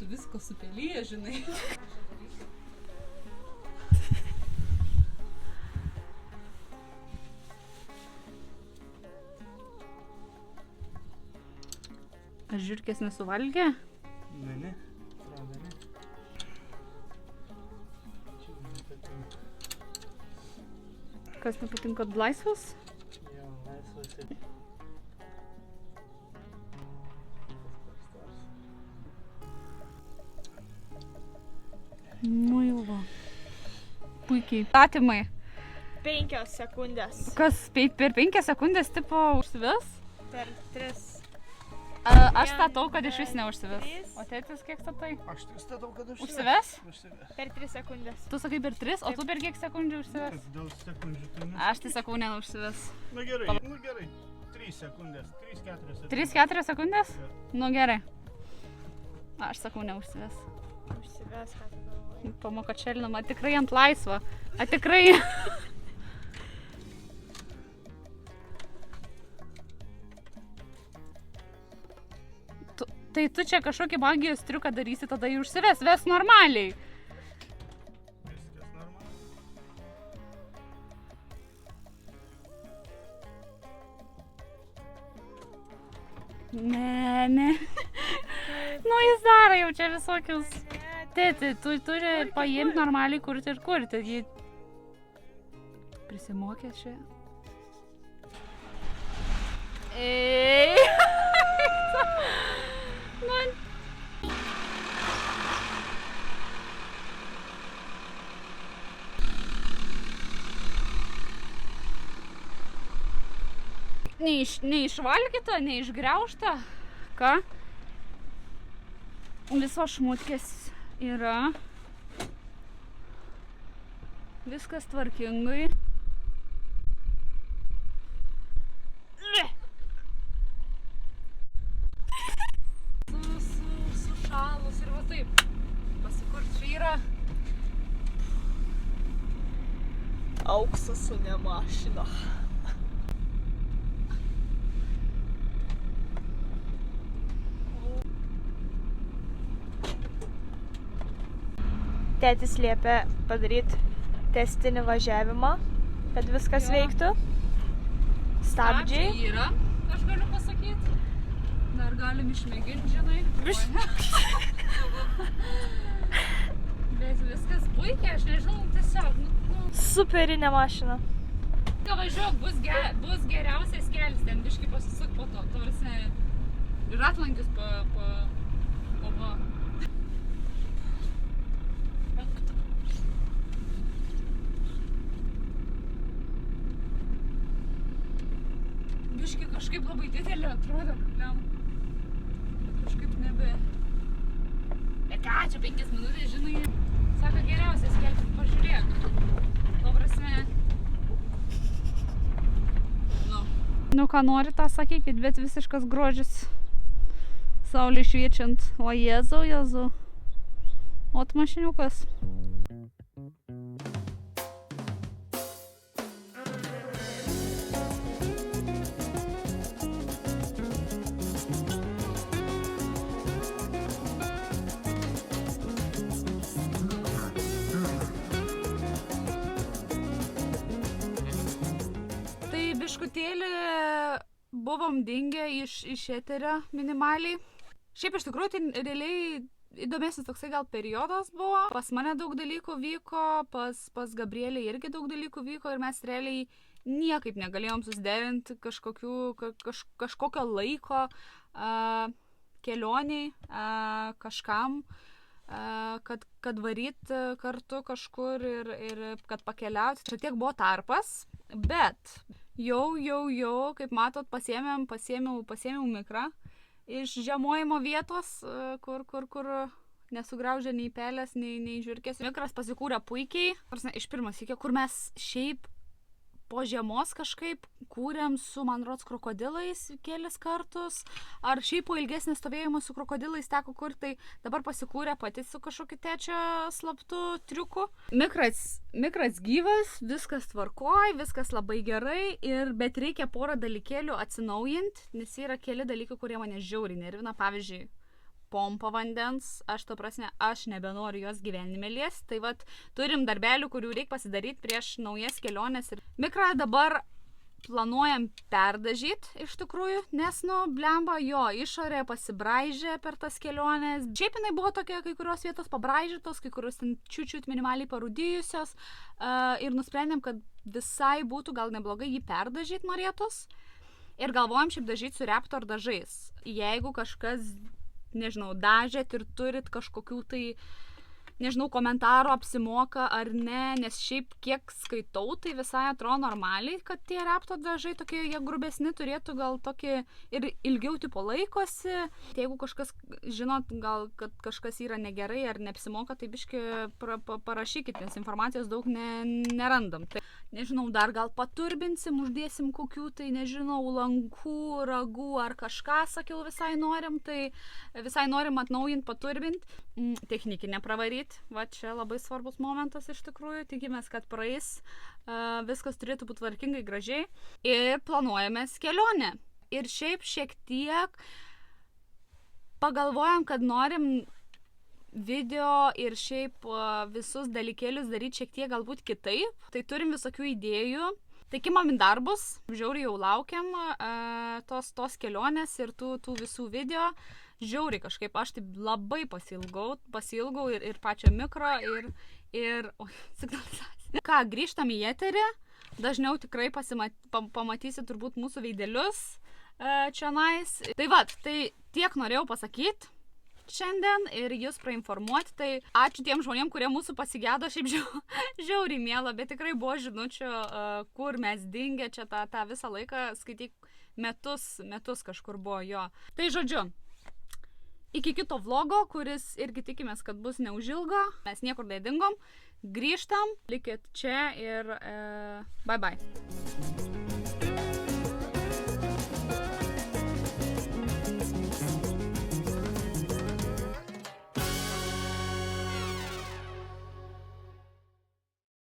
tu visko supelyje, žinai. Aš žiurkės nesuvalgė? Ne. Pravda ne. Kas nepatinka, laisvas? Jo, laisvas ir... Nu jau va. Puikiai. Statymai. 5 sekundės. Kas per 5 sekundės tipo užsives? Per 3. Aš statau, kad iš vis neužsives. O tėtis kiek statai? Aš tik statau, kad Užsives? Užsives. Per 3 sekundės. Tu sakai per 3, o tu per kiek sekundžių užsives? Dėl sekundžių tai ne. Aš tai sakau, neužsives. Nu gerai. 3 sekundės. 3-4 sekundės. 3-4 sekundės? Jo. Nu gerai. Aš sakau, neužsives. Užsives, ką tu galvoji. Pamoko čelinama, tikrai ant laisvo. A tikrai. Tai tu čia kažkokį magijos triuką darysi, tada jį užsives, ves normaliai. Viskas normaliai. Ne. Nu jis daro jau čia visokius. Tėti, tu turi paimti normaliai kurti ir kurti. Jį prisimokė čia. Ei. Neišvalgyta, neišgriaužta. Ką? Visos šmutkės yra. Viskas tvarkingai. Sušalus ir va taip. Pasikurt čia yra. Auksas su ne mašina. Tėtis liepė padaryti testinį važiavimą, kad viskas veiktų. Stabdžiai. Stabdžiai yra, aš galiu pasakyti. Dar galim išmėginti, žinai. Bet viskas puikiai, aš nežinau, tiesiog. Superinė mašina. Važiuok, bus geriausias kelias, ten biškai pasisuk po to. Tarsi ir atlankius pa. Biškai kažkaip labai didelė atrodo, kažkaip nebe. Bet ką, čia 5 minutės, žinai, sako geriausias kelias, pažiūrėk. To prasme. Nu ką nori, tą sakykit, bet visiškas grožis. Saulė šviečiant. O Jėzau. Ot mašiniukas. Biškutėlį buvom dingę iš eterio minimaliai. Šiaip iš tikrųjų tai realiai įdomesnis toksai gal periodas buvo. Pas mane daug dalykų vyko, pas Gabrielį irgi daug dalykų vyko ir mes realiai niekaip negalėjom susiderinti kažkokio laiko kelioniai kažkam, kad varyt kartu kažkur ir kad pakeliauti. Čia tiek buvo tarpas, bet jau, kaip matot, pasiėmiau mikrą iš žemojimo vietos, kur nesugraužė nei pelės, nei žiurkės. Mikras pasikūrė puikiai. Iš pirmo sykio, kur mes šiaip po žiemos kažkaip kūrėm su, man rods, krokodilais kelis kartus. Ar šiaip po ilgesnį stovėjimą su krokodilais teko kurti, tai dabar pasikūrė pati su kažkokiu tėčio slaptu triuku. Mikras gyvas, viskas tvarkoj, viskas labai gerai, bet reikia porą dalykėlių atsinaujinti, nes yra keli dalykai, kurie mane žiauriai nervina. Pavyzdžiui, pompa vandens, aš nebenoriu jos gyvenime liesti, tai vat turim darbelių, kurių reikia pasidaryti prieš naujas keliones ir Mikrą dabar planuojam perdažyti iš tikrųjų, nes, blemba, jo išorė pasibraižė per tas keliones. Šiaip jinai buvo tokia, kai kurios vietos pabraižytos, kai kurios ten čiut minimaliai parūdijusios ir nusprendėm, kad visai būtų gal neblogai jį perdažyti norėtus. Ir galvojam šiaip dažyti su Raptor dažais. Jeigu kažkas, nežinau, dažėt ir turit kažkokių tai, nežinau, komentarų apsimoka ar ne, nes šiaip kiek skaitau, tai visai atrodo normaliai, kad tie Raptor dažai tokie, jie grubesni turėtų gal tokį ir ilgiau tipo laikosi. Tai jeigu kažkas, žinot, gal kad kažkas yra negerai ar neapsimoka, tai biški parašykit, nes informacijos daug nerandam. Tai, nežinau, dar gal paturbinsim, uždėsim kokių tai, nežinau, lankų, ragų ar kažką, sakiau, visai norim atnaujinti, paturbinti, technikinę pravaryti. Va čia labai svarbus momentas iš tikrųjų, tikimės, kad praeis, viskas turėtų būti tvarkingai, gražiai ir planuojamės kelionę. Ir šiaip šiek tiek pagalvojam, kad norim video ir šiaip visus dalykėlius daryti šiek tiek galbūt kitaip, tai turim visokių idėjų. Tai kimam į darbus, žiauriai jau laukiam tos kelionės ir tų visų video. Žiauriai kažkaip, aš taip labai pasilgau ir pačio Mikro ir signalizacija. Ką, grįžtam į eterį, dažniau tikrai pamatysi turbūt mūsų veidelius čionais. Tai va, tai tiek norėjau pasakyti šiandien ir jūs prainformuoti, tai ačiū tiem žmonėm, kurie mūsų pasigėdo, šiaip žiauriai miela, bet tikrai buvo žinučių, kur mes dingę čia tą visą laiką, skaityk, metus kažkur buvo jo. Tai žodžiu, iki kito vlogo, kuris irgi tikimės, kad bus neužilgo, mes niekur nedingom, grįžtam, likit čia ir bye bye.